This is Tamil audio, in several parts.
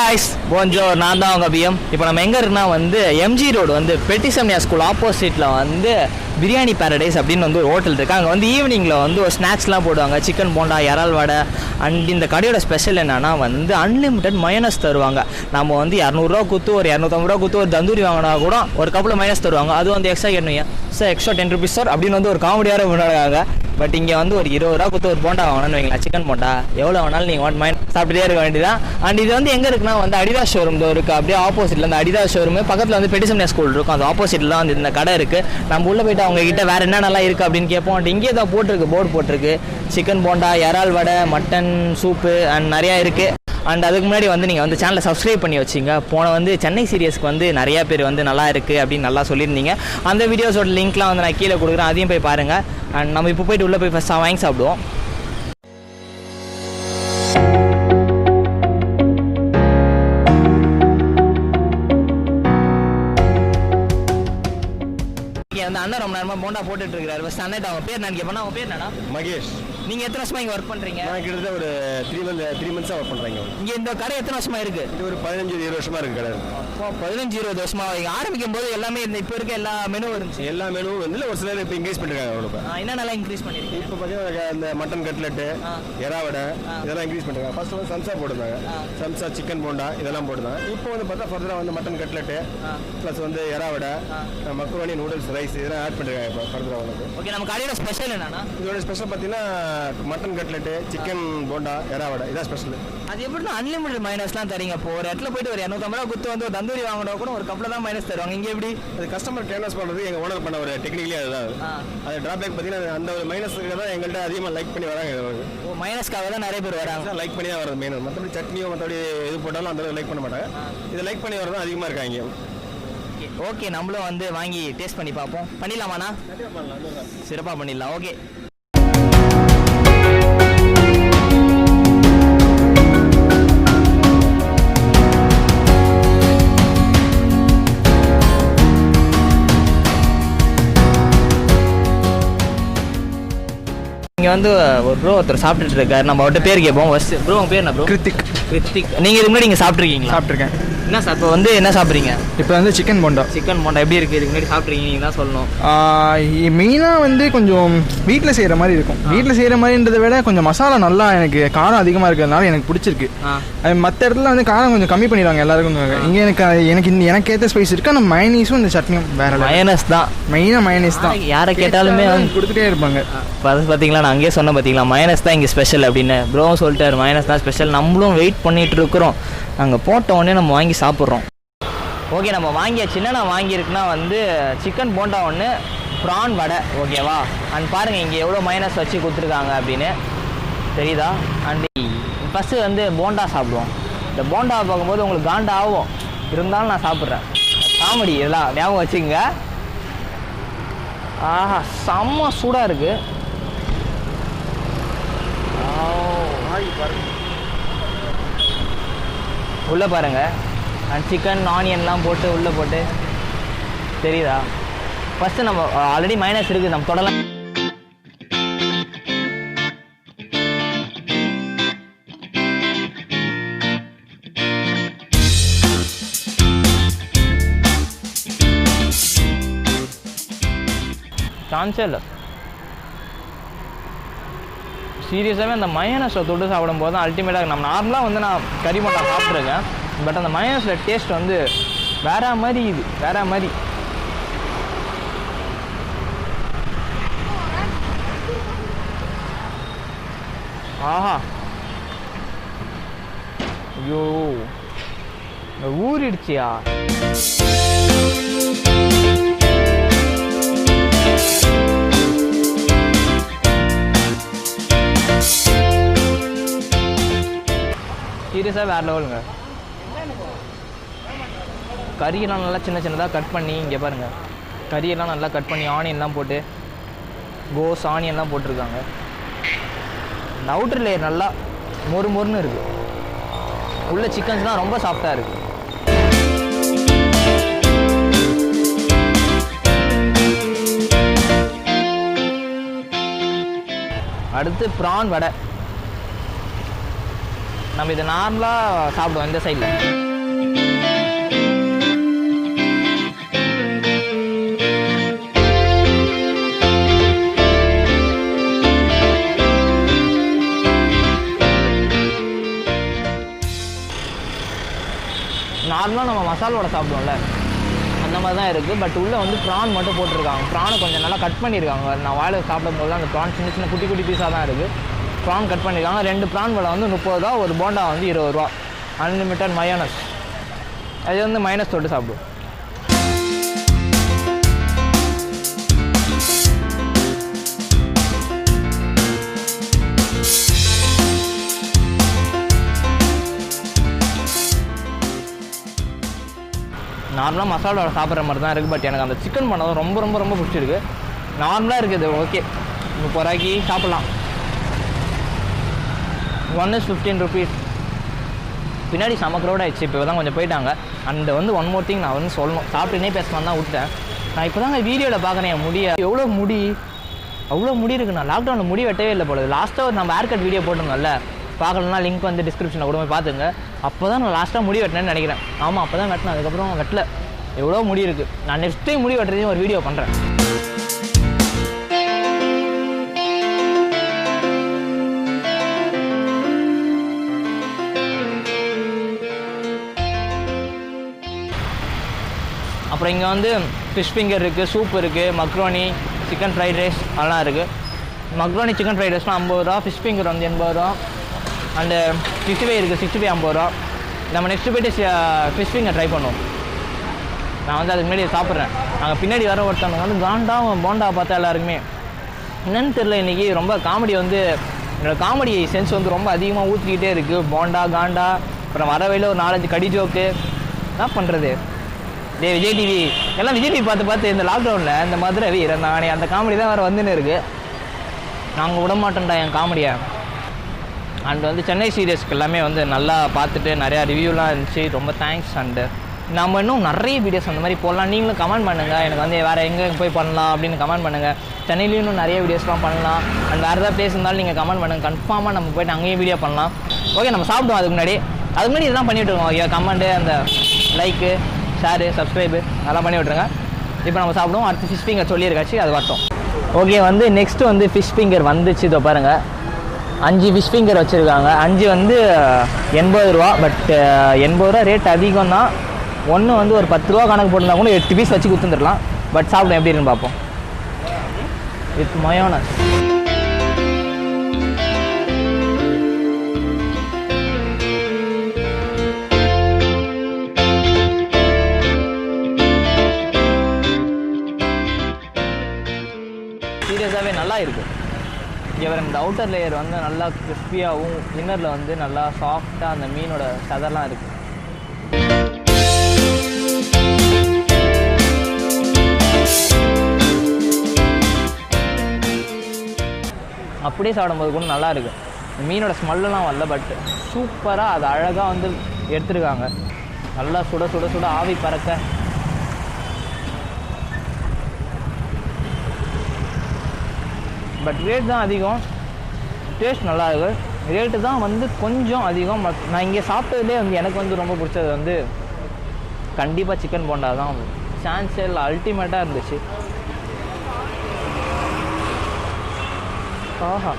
guys, bonjour. நான் தான் உங்க பிஎம். இப்போ நம்ம எங்க இருக்கனா வந்து எம்ஜி ரோடு வந்து பெட்டிசம்னியா ஸ்கூல் ஆப்போசிட்ல வந்து பிரியாணி பாரடைஸ் அப்படின்னு வந்து ஒரு ஹோட்டல் இருக்கு. அங்கே வந்து ஈவினிங்ல வந்து ஒரு ஸ்நாக்ஸ்லாம் போடுவாங்க. சிக்கன் போண்டா, இறால் வடை. அண்ட் இந்த கடையோட ஸ்பெஷல் என்னன்னா வந்து அன்லிமிட்டட் மயோனஸ் தருவாங்க. நம்ம வந்து 200 குத்து ஒரு 250 குத்து ஒரு தந்தூரி வாங்கினா கூட ஒரு கப்பில் மைனஸ் தருவாங்க. அது வந்து எக்ஸ்ட்ரா கேட்கணும் சார், எக்ஸ்ட்ரா 10 rupees சார் அப்படின்னு வந்து ஒரு காமெடியாக பண்ணுறாங்க. பட் இங்கே வந்து ஒரு 20 குத்து ஒரு போண்டா வாங்கணும்னு வைங்களா, சிக்கன் போண்டா எவ்வளோ வேணாலும் நீங்கள் மைண்ட் சாப்பிட்டுட்டே இருக்க வேண்டியதான். அண்ட் இது வந்து எங்கே இருக்குன்னா வந்து அடிதாஸ் ஷோரூம் இருக்குது. அப்படியே ஆப்போசிட்டில் அந்த அடிதாஸ் ஷோரூம் பக்கத்தில் வந்து பெட்டிசம்னியா ஸ்கூல் இருக்கும். அது ஆப்போசிட்டில் தான் வந்து இந்த கடை இருக்குது. நம்ம உள்ளே போய்ட்டு அவங்க கிட்ட வேறு என்னென்னலாம் இருக்குது அப்படின்னு கேட்போம். அண்ட் இங்கே தான் போர்டு போட்டிருக்கு சிக்கன் போண்டா, இறால் வடை, மட்டன் சூப்பு அண்ட் நிறையா இருக்குது. அண்ட் அதுக்கு முன்னாடி வந்து நீங்கள் வந்து சேனலை சப்ஸ்கிரைப் பண்ணி வச்சிங்க. போன வந்து சென்னை சீரியஸ்க்கு வந்து நிறையா பேர் வந்து நல்லா இருக்குது அப்படின்னு நல்லா சொல்லியிருந்தீங்க. அந்த வீடியோஸோட லிங்க்லாம் வந்து நான் கீழே கொடுக்குறேன், அதையும் போய் பாருங்கள். அண்ட் நம்ம இப்போ போய்ட்டு உள்ளே போய் ஃபஸ்ட்டாக வாங்கி சாப்பிடுவோம். அந்த அண்ணன் ரொம்ப நேரமாக போண்டா போட்டுட்டு இருக்காரு. ஃபர்ஸ்ட் அண்ணன் அவங்க பேர் நான் கேட்பேன். அவங்க பேர் என்னன்னா மகேஷ். நீங்கள் எத்தனை வருஷமா இங்கே ஒர்க் பண்ணுறீங்க? நான் கிட்டத்தட்ட ஒரு 3 months ஒர்க் பண்ணுறேங்க. இங்கே இந்த கடை எத்தனை வருஷமா இருக்குது? இது ஒரு 15-20 வருஷமா இருக்குது கடை. 15-20 வருஷமா இங்கே ஆரம்பிக்கும் போது எல்லாமே இந்த இப்போ இருக்க எல்லா மெனுவும் இருந்துச்சு. எல்லா மெனுவும் வந்து ஒரு சிலர் இப்போ இன்க்ரீஸ் பண்ணிருக்காங்க. அவ்வளோ என்னென்னலாம் இன்க்ரீஸ் பண்ணிருக்கீங்க? இப்போ பார்த்தீங்கன்னா இந்த மட்டன் கட்லெட்டு, எறாவடை இதெல்லாம் இன்க்ரீஸ் பண்ணிருக்காங்க. ஃபர்ஸ்ட் வந்து சம்சா போட்டுருந்தாங்க. சம்சா, சிக்கன் போண்டா இதெல்லாம் போட்டுருந்தாங்க. இப்போ வந்து பார்த்தா ஃபர்தராக வந்து மட்டன் கட்லெட்டு ப்ளஸ் வந்து எறாவடை, மக்ரோனி, நூடுல்ஸ், ரைஸ் இதெல்லாம் ஆட் பண்ணிருக்காங்க. இப்போ ஃபர்தராக வந்து ஓகே. நம்ம கடையோட ஸ்பெஷல் என்னன்னா, இதோட ஸ்பெஷல் பார்த்தீங்கன்னா மட்டன் கட்லெட்டு, சிக்கன் போண்டா, எறாவடை இதான் ஸ்பெஷல். அது எப்படின்னா அன்லிமிட்டட் மைனஸ்லாம் தரீங்க. இப்போ ஒரு இடத்துல போயிட்டு ஒரு 250 குத்து வந்து ஒரு தந்தூரி வாங்கினா கூட ஒரு கப்பில் தான் மைனஸ் தருவாங்க. இங்கே எப்படி? அது கஸ்டமர் கேன்வாஸ் பண்ணுறது எங்கள் ஓனர் பண்ண ஒரு டெக்னிக்கலி அதுதான். அது ட்ராபேக் பார்த்தீங்கன்னா அந்த ஒரு மைனஸுக்கு தான் எங்கள்கிட்ட அதிகமாக லைக் பண்ணி வராங்க. ஓ, மைனஸ்க்காக தான் நிறைய பேர் வராங்க. லைக் பண்ணி தான் வரது மெயின். மற்றபடி சட்னியோ மற்றபடி இது போட்டாலும் அந்த லைக் பண்ண மாட்டாங்க. இது லைக் பண்ணி வரதான் அதிகமாக இருக்காங்க. ஓகே, நம்மளும் வந்து வாங்கி டேஸ்ட் பண்ணி பார்ப்போம். பண்ணிடலாமாண்ணா? சிறப்பாக பண்ணிடலாம். ஓகே. இங்கே வந்து ஒரு ப்ரோ ஒருத்தர் சாப்பிட்டுட்டு இருக்காரு. நம்ம அவர்கிட்ட பேர் கேட்போம். ஃபர்ஸ்ட் ப்ரோ உங்கள் பேர் என்ன ப்ரோ? கிருத்திக். நீங்கள் இதுக்கு முன்னாடி நீங்கள் சாப்பிட்ருக்கீங்க? சாப்பிட்ருக்கேன். என்ன சார் இப்போ வந்து என்ன சாப்பிட்றீங்க? இப்போ வந்து சிக்கன் போண்டா. சிக்கன் போண்டா எப்படி இருக்குது? இதுக்கு முன்னாடி சாப்பிட்ருக்கீங்க, நீங்கள் தான் சொல்லணும். மெயினாக வந்து கொஞ்சம் வீட்டில் செய்கிற மாதிரி இருக்கும். வீட்டில் செய்கிற மாதிரின்றதை விட கொஞ்சம் மசாலா நல்லா எனக்கு காரம் அதிகமாக இருக்கிறதுனால எனக்கு பிடிச்சிருக்கு. அது மற்ற இடத்துல வந்து காரம் கொஞ்சம் கம்மி பண்ணிடுவாங்க எல்லாருக்கும். இங்கே எனக்கு ஏற்ற ஸ்பைஸ் இருக்குது. ஆனால் மயனீஸும் இந்த சட்னியும் வேறு. மயனஸ் தான் மெயினாக மயனீஸ் தான். யாரை கேட்டாலுமே கொடுத்துட்டே இருப்பாங்க. பார்த்தீங்களா, நான் அங்கேயே சொன்னேன் பார்த்தீங்களா, மயனஸ் தான் இங்கே ஸ்பெஷல் அப்படின்னு. ப்ரோவும் சொல்லிட்டாரு மயனஸ் தான் ஸ்பெஷல். நம்மளும் வெயிட் பண்ணிகிட்டு இருக்கிறோம். நாங்கள் போட்ட உடனே நம்ம வாங்கி சாப்பிட்றோம். ஓகே, நம்ம வாங்கியாச்சு. என்ன நான் வாங்கியிருக்குன்னா வந்து சிக்கன் போண்டா ஒன்று, ப்ரான் வடை. ஓகேவா? அண்ட் பாருங்கள் இங்கே எவ்வளோ மைனஸ் வச்சு கொடுத்துருக்காங்க அப்படின்னு தெரியுதா? அண்ட் ஃபஸ்ட்டு வந்து போண்டா சாப்பிடுவோம். இந்த போண்டாவை பார்க்கும்போது உங்களுக்கு காண்டா ஆகும், இருந்தாலும் நான் சாப்பிட்றேன். காமெடி இதெல்லாம் ஞாபகம் வச்சுக்கோங்க. ஆஹா, செம்ம சூடாக இருக்குது. உள்ளே பாருங்கள். அண்ட் சிக்கன் ஆனியன்லாம் போட்டு உள்ளே போட்டு தெரியுதா? ஃபஸ்ட்டு நம்ம ஆல்ரெடி மைனஸ் இருக்குது, நம்ம தொடலாம். சான்ஸே இல்லை. சீரியஸாகவே அந்த மயோனஸை தொட்டு சாப்பிடும்போது தான் அல்டிமேட்டாக. நம்ம நார்மலாக வந்து நான் கறி போண்டா சாப்பிட்ருக்கேன். பட் அந்த மயோனஸில் டேஸ்ட் வந்து வேற மாதிரி. இது வேற மாதிரி. ஆஹா, ஐயோ ஊறிடுச்சியா. சீரியஸாக வேறு லெவலுங்க. கறியெல்லாம் நல்லா சின்ன சின்னதாக கட் பண்ணி, இங்கே பாருங்கள், கறியெல்லாம் நல்லா கட் பண்ணி ஆனியன்லாம் போட்டு கோஸ் ஆனியன்லாம் போட்டிருக்காங்க. இந்த அவுட்டர் லேயர் நல்லா மொறுன்னு இருக்குது. உள்ள சிக்கன்ஸ்லாம் ரொம்ப சாஃப்டாக இருக்குது. அடுத்து ப்ரான் வடை. நம்ம இது நார்மலாக சாப்பிடுவோம் இந்த சைடில். நார்மலாக நம்ம மசாலோட சாப்பிடுவோம்ல அந்த மாதிரி தான் இருக்குது. பட் உள்ளே வந்து ப்ரான் மட்டும் போட்டிருக்காங்க. ப்ரானை கொஞ்சம் நல்லா கட் பண்ணியிருக்காங்க. நான் வாயில் சாப்பிடும் போது அந்த ப்ரான் சின்ன சின்ன குட்டி குட்டி பீஸாக தான் இருக்குது. ப்ரான் கட் பண்ணியிருக்காங்க. 2 ப்ரான் விலை வந்து 30 ரூபா, ஒரு போண்டா வந்து 20 ரூபா. அன்லிமிட்டட் மயோனஸ், அது வந்து மைனஸ் தொட்டு சாப்பிடுவோம். நார்மலாக மசாலோட சாப்பிட்ற மாதிரி தான் இருக்குது. பட் எனக்கு அந்த சிக்கன் பண்ணதும் ரொம்ப ரொம்ப ரொம்ப பிடிச்சிருக்கு. நார்மலாக இருக்குது, ஓகே 30 ரூபாய்க்கு சாப்பிட்லாம். 1 is 15 rupees. பின்னாடி செம க்ரௌட் ஆகிடுச்சு, இப்போ தான் கொஞ்சம் போயிட்டாங்க. அண்ட் வந்து ஒன் மோர் திங் நான் வந்து சொல்லணும், சாப்பிட்டுனே பேசலாம் தான் விட்டேன். நான் இப்போ தாங்க வீடியோவில் பார்க்குறேன் என் முடியை, எவ்வளோ முடி, அவ்வளோ முடி இருக்குது. நான் லாக்டவுனில் முடி வெட்டவே இல்லை போல. லாஸ்ட்டாக நம்ம ஹேர் கட் வீடியோ போட்டிருந்தோம்ல, பார்க்கலன்னா லிங்க் வந்து டிஸ்கிரிப்ஷனில் கூட போய் பார்த்துங்க. அப்போ தான் நான் லாஸ்ட்டாக முடி வெட்டினேன்னு நினைக்கிறேன். ஆமாம், அப்போ தான் வெட்டினேன். அதுக்கப்புறம் வெட்டல. எவ்வளோ முடி இருக்குது. நான் நெக்ஸ்ட் டைம் முடி வெட்டுறதையும் ஒரு வீடியோ பண்ணுறேன். அப்புறம் இங்கே வந்து ஃபிஷ் ஃபிங்கர் இருக்குது, சூப் இருக்குது, மக்ரோனி, சிக்கன் ஃப்ரைட் ரைஸ் அதெல்லாம் இருக்குது. மக்ரோனி சிக்கன் ஃப்ரைட் ரைஸ்லாம் 50 ரூபா, ஃபிஷ் ஃபிங்கர் வந்து 80 ரூபா. அண்டு 65 இருக்குது, 65 50 ரூபா. நம்ம நெக்ஸ்ட்டு போய்ட்டு ஃபிஷ் ஃபிங்கர் ட்ரை பண்ணுவோம். நான் வந்து அதுக்கு முன்னாடி சாப்பிட்றேன். நாங்கள் பின்னாடி வர ஒருத்தவங்க வந்து காண்டா போண்டா பார்த்தா எல்லாருக்குமே என்னன்னு தெரில. இன்றைக்கி ரொம்ப காமெடி வந்து என்னோடய காமெடி சென்ஸ் வந்து ரொம்ப அதிகமாக ஊற்றிக்கிட்டே இருக்குது. போண்டா காண்டா, அப்புறம் வர வழியில் ஒரு 4-5 கடி ஜோக்கு. என்ன பண்ணுறது? விஜய் டிவி எல்லாம் விஜய் டிவி பார்த்து இந்த லாக்டவுனில் இந்த மதுரை வீரன் நானே அந்த காமெடி தான் வேறு வந்துன்னு இருக்குது. நாங்கள் விட மாட்டோம்டா என் காமெடியை. அண்ட் வந்து சென்னை சீரியஸ்க்கு எல்லாமே வந்து நல்லா பார்த்துட்டு நிறையா ரிவ்யூலாம் இருந்துச்சு. ரொம்ப தேங்க்ஸ். அண்டு நம்ம இன்னும் நிறைய வீடியோஸ் அந்த மாதிரி போடலாம். நீங்களும் கமெண்ட் பண்ணுங்கள், எனக்கு வந்து வேறு எங்கே போய் பண்ணலாம் அப்படின்னு கமெண்ட் பண்ணுங்கள். சென்னையிலையும் இன்னும் நிறைய வீடியோஸ்லாம் பண்ணலாம். அண்ட் வேறு ஏதாவது பிளேஸ் இருந்தாலும் நீங்கள் கமெண்ட் பண்ணுங்கள். கன்ஃபார்மாக நம்ம போய்ட்டு அங்கேயும் வீடியோ பண்ணலாம். ஓகே, நம்ம சாப்பிடுவோம். அதுக்கு முன்னாடி இதெல்லாம் பண்ணிவிட்டு இருக்கோம். ஓகே, கமெண்ட்டு, அந்த லைக்கு, ஷேரு, சப்ஸ்கிரைபு அதெல்லாம் பண்ணி விட்ருங்க. இப்போ நம்ம சாப்பிடுவோம். அடுத்து ஃபிஷ் ஃபிங்கர் சொல்லியிருக்காச்சு, அது வரட்டும். ஓகே, வந்து நெக்ஸ்ட்டு வந்து ஃபிஷ் ஃபிங்கர் வந்துச்சு. இதோ பாருங்கள், 5 ஃபிஷ் ஃபிங்கர் வச்சுருக்காங்க. 5 வந்து 80 ரூபா. பட் 80 ரூபா ரேட் அதிகம் தான். ஒன்று வந்து ஒரு 10 ரூபா கணக்கு போட்டுருந்தா கூட 8 பீஸ் வச்சு கொடுத்துருலாம். பட் சாப்பிடும் எப்படி இருக்குன்னு பார்ப்போம். With mayonnaise. சீரியஸாகவே நல்லா இருக்குது. இங்கே இந்த அவுட்டர் லேயர் வந்து நல்லா கிறிஸ்பியாகவும், இன்னரில் வந்து நல்லா சாஃப்டாக அந்த மீனோட சதெல்லாம் இருக்குது. அப்படியே சாப்பிடும்போது கூட நல்லா இருக்குது. மீனோட ஸ்மெல்லாம் வரல, பட் சூப்பராக அது அழகாக வந்து எடுத்துருக்காங்க. நல்லா சுட சுட சுட ஆவி பறக்க. பட் ரேட் தான் அதிகம், டேஸ்ட் நல்லா இருக்குது. ரேட்டு தான் வந்து கொஞ்சம் அதிகம். பட் நான் இங்கே சாப்பிட்டதுலேயே வந்து எனக்கு வந்து ரொம்ப பிடிச்சது வந்து கண்டிப்பாக சிக்கன் போண்டா தான். சான்ஸே இல்லை, அல்டிமேட்டாக இருந்துச்சு. ஆஹா,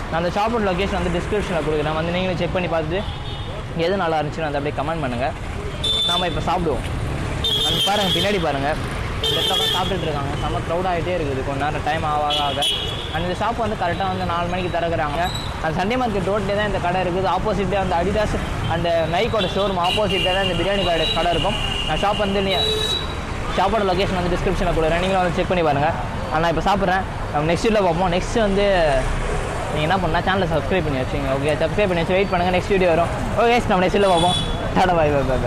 நான் அந்த ஷாப்போட லொக்கேஷன் வந்து டிஸ்கிரிப்ஷனில் கொடுக்குறேன். வந்து நீங்களும் செக் பண்ணி பார்த்துட்டு எது நல்லா இருந்துச்சுன்னு அதை அப்படியே கமெண்ட் பண்ணுங்கள். நாம் இப்போ சாப்பிடுவோம். அந்த பாருங்கள், பின்னாடி பாருங்கள், இடத்துல சாப்பிட்டுட்டு இருக்காங்க. செம்ம க்ரௌட் ஆகிட்டே இருக்குது கொஞ்ச நேரம் டைம் ஆக. அண்ட் இந்த ஷாப் வந்து கரெக்டாக வந்து 4 மணிக்கு திறக்கிறாங்க. அந்த சண்டே மார்க்கெட் ரோட்லேயே தான் இந்த கடை இருக்குது. ஆப்போசிட்டே வந்து அடிடாஸ் அந்த நைக்கோட ஷோரூம் ஆப்போசிட்டே தான் இந்த பிரியாணி கடை இருக்கும். நான் ஷாப் வந்து ஷாப்போட லொக்கேஷன் வந்து டிஸ்கிரிப்ஷனில் கொடுக்குறேன், நீங்களும் வந்து செக் பண்ணி பாருங்கள். நான் இப்போ சாப்பிட்றேன். நம்ம நெக்ஸ்ட் வீடியோவில் பார்ப்போம். நெக்ஸ்ட் வந்து நீங்கள் என்ன பண்ணால் சேனலை சப்ஸ்கிரைப் பண்ணி வச்சுங்க. ஓகே, சப்ஸ்கிரைப் பண்ணி வச்சு வெயிட் பண்ணுங்கள், நெக்ஸ்ட் வீடியோ வரும். ஓகே, நம்ம நெக்ஸ்ட் வீடியோவில் பார்ப்போம். டாடா, பை பை பை.